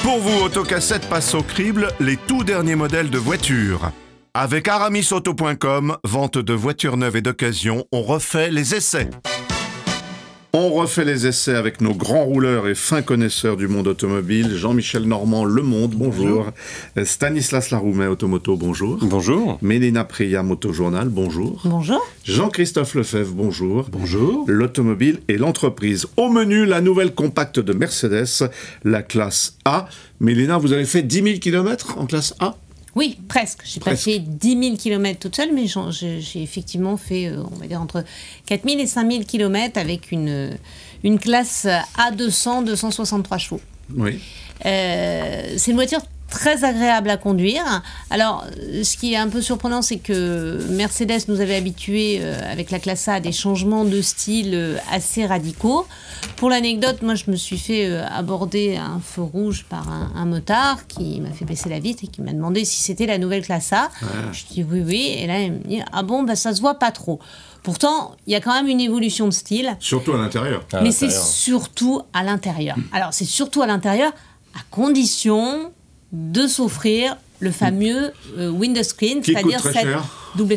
Pour vous, Autocassette passe au crible les tout derniers modèles de voitures. Avec aramisauto.com, vente de voitures neuves et d'occasion, on refait les essais. On refait les essais avec nos grands rouleurs et fins connaisseurs du monde automobile. Jean-Michel Normand, Le Monde, bonjour. Stanislas Laroumet, Automoto, bonjour. Bonjour. Mélina Priya, Motojournal, bonjour. Bonjour. Jean-Christophe Lefebvre, bonjour. Bonjour. L'automobile et l'entreprise. Au menu, la nouvelle compacte de Mercedes, la classe A. Mélina, vous avez fait 10 000 km en classe A ? Oui, presque. J'ai pas fait 10 000 km toute seule, mais j'ai effectivement fait, on va dire, entre 4 000 et 5 000 km avec une classe A200, 263 chevaux. Oui. C'est une voiture très agréable à conduire. Alors, ce qui est un peu surprenant, c'est que Mercedes nous avait habitués avec la classe A à des changements de style assez radicaux. Pour l'anecdote, moi, je me suis fait aborder à un feu rouge par un motard qui m'a fait baisser la vitre et qui m'a demandé si c'était la nouvelle classe A. Je dis oui, oui. Et là, il me dit ah bon, bah, ça se voit pas trop. Pourtant, il y a quand même une évolution de style. Surtout à l'intérieur. Mais c'est surtout à l'intérieur. Alors, c'est surtout à l'intérieur, à condition de s'offrir le fameux windscreen, c'est-à-dire cette double.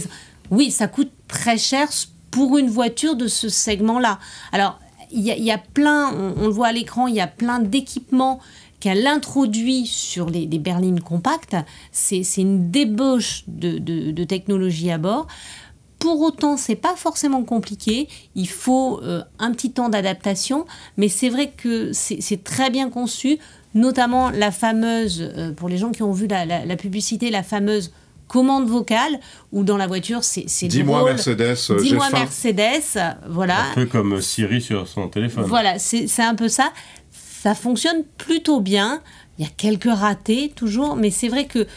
Oui, ça coûte très cher pour une voiture de ce segment-là. Alors, il y a plein, on le voit à l'écran, il y a plein d'équipements qu'elle introduit sur les berlines compactes. C'est une débauche de technologie à bord. Pour autant, c'est pas forcément compliqué. Il faut un petit temps d'adaptation, mais c'est vrai que c'est très bien conçu. Notamment la fameuse, pour les gens qui ont vu la publicité, la fameuse commande vocale, où dans la voiture, c'est Dis-moi Mercedes, dis-moi Mercedes, voilà. Un peu comme Siri sur son téléphone. Voilà, c'est un peu ça. Ça fonctionne plutôt bien. Il y a quelques ratés, toujours, mais c'est vrai que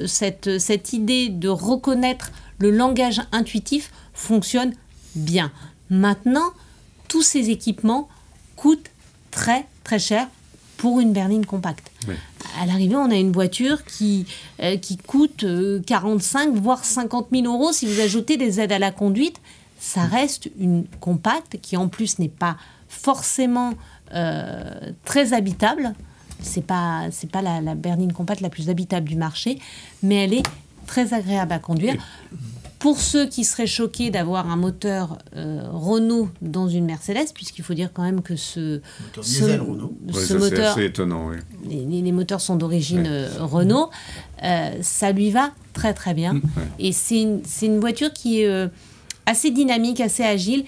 cette idée de reconnaître le langage intuitif fonctionne bien. Maintenant, tous ces équipements coûtent très, très cher pour une berline compacte. Oui. À l'arrivée, on a une voiture qui coûte 45 voire 50 000 euros. Si vous ajoutez des aides à la conduite, ça reste une compacte qui en plus n'est pas forcément très habitable. C'est pas la berline compacte la plus habitable du marché, mais elle est très agréable à conduire. Pour ceux qui seraient choqués d'avoir un moteur Renault dans une Mercedes, puisqu'il faut dire quand même que ce moteur, c'est assez étonnant, oui. Les moteurs sont d'origine Renault, ça lui va très très bien. Et c'est une voiture qui est assez dynamique, assez agile,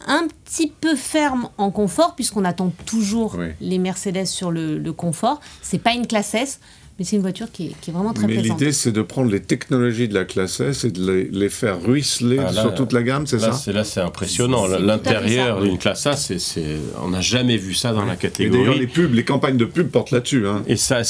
un petit peu ferme en confort, puisqu'on attend toujours les Mercedes sur le confort. C'est pas une classe S, mais c'est une voiture qui est vraiment très plaisante. Mais l'idée, c'est de prendre les technologies de la classe S et de les faire ruisseler sur toute la gamme, c'est ça? Là, c'est impressionnant. L'intérieur d'une classe A, on n'a jamais vu ça dans la catégorie. Et d'ailleurs, les campagnes de pub portent là-dessus. Hein. Et ça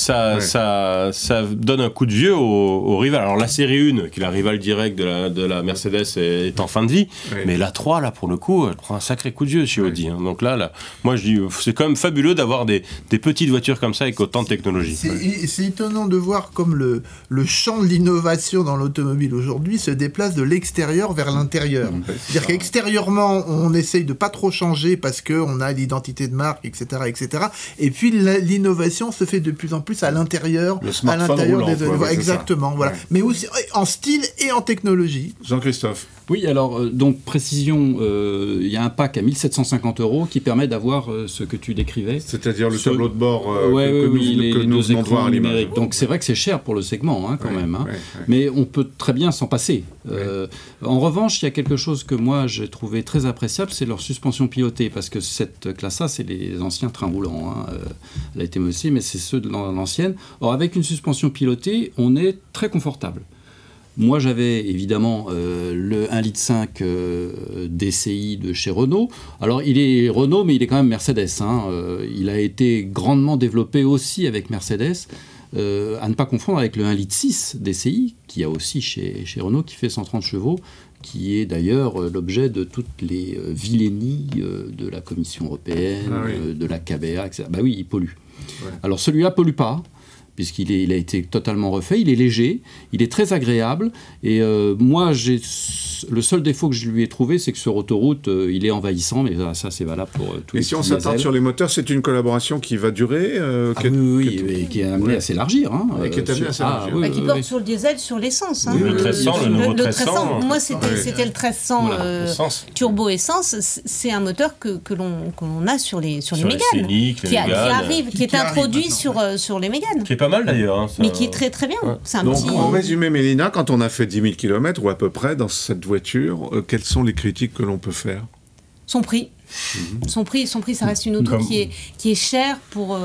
donne un coup de vieux au rival. Alors, la série 1, qui est la rivale directe de la Mercedes, est en fin de vie. Mais la 3, là, pour le coup, elle prend un sacré coup de vieux chez Audi. Hein. Donc là, moi, je dis, c'est quand même fabuleux d'avoir des petites voitures comme ça avec autant de technologie. C'est étonnant de voir comme le champ de l'innovation dans l'automobile aujourd'hui se déplace de l'extérieur vers l'intérieur. C'est-à-dire qu'extérieurement, on essaye de pas trop changer parce qu'on a l'identité de marque, etc., etc. Et puis l'innovation se fait de plus en plus à l'intérieur. Le smartphone roulant, exactement, voilà. Mais aussi en style et en technologie. Jean-Christophe. Oui, alors, donc, précision, il y a un pack à 1 750 € qui permet d'avoir ce que tu décrivais. C'est-à-dire le tableau de bord que nous venons de voir à l'image. numérique. Donc, c'est vrai que c'est cher pour le segment, hein, quand même. Hein. Mais on peut très bien s'en passer. En revanche, il y a quelque chose que moi, j'ai trouvé très appréciable, c'est leur suspension pilotée. Parce que cette classe-là, c'est les anciens trains roulants. Hein. Elle a été modifiée, mais c'est ceux de l'ancienne. Or, avec une suspension pilotée, on est très confortable. Moi, j'avais évidemment le 1,5 litre DCI de chez Renault. Alors, il est Renault, mais il est quand même Mercedes. Hein. Il a été grandement développé aussi avec Mercedes, à ne pas confondre avec le 1,6 litre DCI, qu'il y a aussi chez Renault, qui fait 130 chevaux, qui est d'ailleurs l'objet de toutes les vilainies de la Commission européenne, de la KBA, etc. Bah oui, il pollue. Alors, celui-là ne pollue pas. puisqu'il a été totalement refait. Il est léger, il est très agréable. Et moi, le seul défaut que je lui ai trouvé, c'est que sur autoroute, il est envahissant. Mais ça, c'est valable pour tous les. Et si on s'attarde sur les moteurs, c'est une collaboration qui va durer oui, qui est amenée à s'élargir. Et qui est amenée à s'élargir. Qui porte sur le diesel, sur l'essence. Le 1300, le nouveau 1300. Moi, c'était le 1300 turbo essence. C'est un moteur que l'on a sur les Mégane. Qui arrive, qui est introduit sur les Mégane. Qui est pas mal d'ailleurs. Mais qui est très très bien. Ouais. Donc en résumé, Mélina, quand on a fait 10 000 km ou à peu près dans cette voiture, quelles sont les critiques que l'on peut faire? Son prix. Son prix, ça reste une auto qui est chère pour...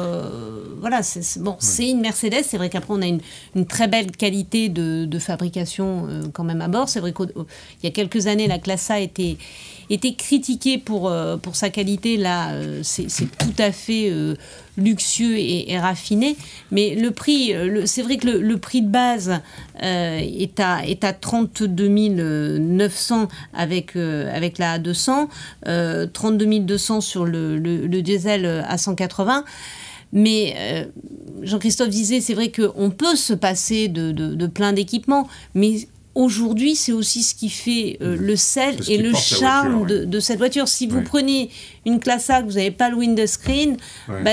voilà, c'est une Mercedes. C'est vrai qu'après, on a une très belle qualité de fabrication quand même à bord. C'est vrai qu'il y a quelques années, la Classe A était critiquée pour sa qualité. Là, c'est tout à fait luxueux et raffiné. Mais le prix, c'est vrai que le prix de base est à 32 900 avec la A200, 32 200 sur le diesel à 180. Mais Jean-Christophe disait, c'est vrai qu'on peut se passer de plein d'équipements, mais aujourd'hui, c'est aussi ce qui fait le sel et le charme de cette voiture. Si vous prenez une Classe A, que vous n'avez pas le windscreen,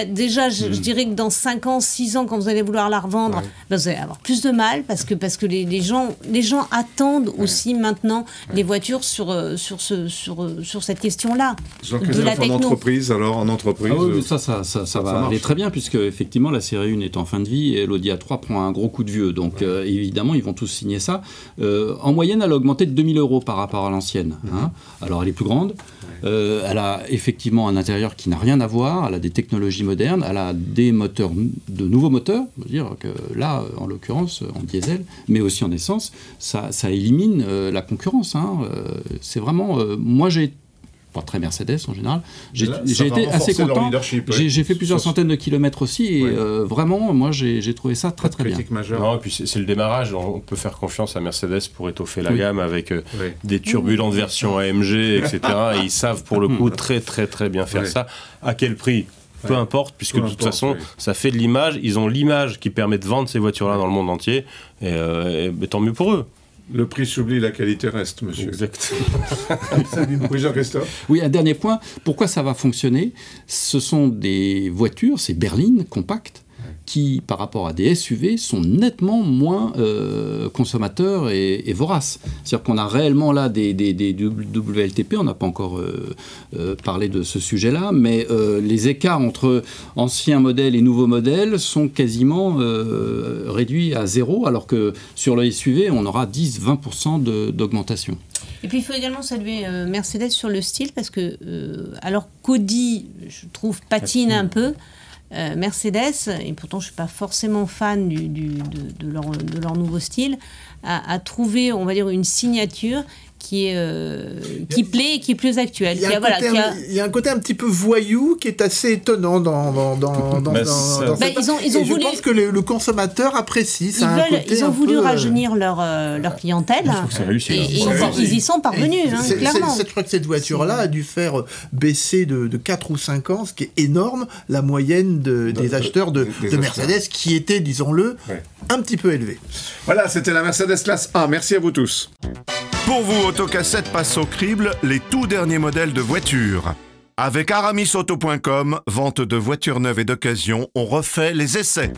déjà, je dirais que dans 5 ans, 6 ans, quand vous allez vouloir la revendre, vous allez avoir plus de mal parce que les gens attendent aussi maintenant les voitures sur cette question-là. En entreprise, ça va aller très bien puisque effectivement la série 1 est en fin de vie et l'Audi A3 prend un gros coup de vieux. Donc évidemment, ils vont tous signer ça. En moyenne, elle a augmenté de 2 000 € par rapport à l'ancienne. Alors, elle est plus grande. Elle a effectivement un intérieur qui n'a rien à voir. Elle a des technologies modernes. Elle a de nouveaux moteurs. Je veux dire que là, en l'occurrence, en diesel, mais aussi en essence, ça élimine la concurrence. C'est vraiment... moi, pas très Mercedes en général. J'ai été assez content. J'ai fait plusieurs centaines de kilomètres aussi et vraiment, moi, j'ai trouvé ça très très bien. Non, et puis c'est le démarrage. On peut faire confiance à Mercedes pour étoffer la gamme avec des turbulentes versions AMG, etc. Et ils savent pour le coup très très très bien faire ça. À quel prix ? Peu importe, puisque de toute façon, ça fait de l'image. Ils ont l'image qui permet de vendre ces voitures-là dans le monde entier. Et tant mieux pour eux. Le prix s'oublie, la qualité reste, monsieur. Exact. Oui, Jean-Christophe. Oui, un dernier point. Pourquoi ça va fonctionner ? Ce sont des voitures, ces berlines compactes, qui, par rapport à des SUV, sont nettement moins consommateurs et voraces. C'est-à-dire qu'on a réellement là des WLTP, on n'a pas encore parlé de ce sujet-là, mais les écarts entre anciens modèles et nouveaux modèles sont quasiment réduits à 0, alors que sur le SUV, on aura 10-20% d'augmentation. Et puis il faut également saluer Mercedes sur le style, parce que alors qu'Audi, je trouve, patine un peu, Mercedes, et pourtant je ne suis pas forcément fan de leur nouveau style, a trouvé, on va dire, une signature qui plaît et qui est plus actuelle. Il y a un côté un petit peu voyou qui est assez étonnant dans ils ont voulu... Je pense que le consommateur apprécie. Ils ont voulu rajeunir leur clientèle et ils y sont parvenus, clairement. Je crois que cette voiture-là a dû faire baisser de 4 ou 5 ans, ce qui est énorme, la moyenne des acheteurs de Mercedes, qui était, disons-le, un petit peu élevée. Voilà, c'était la Mercedes Classe A. Merci à vous tous. Pour vous, Autocassette passe au crible les tout derniers modèles de voitures. Avec aramisauto.com, vente de voitures neuves et d'occasion, on refait les essais.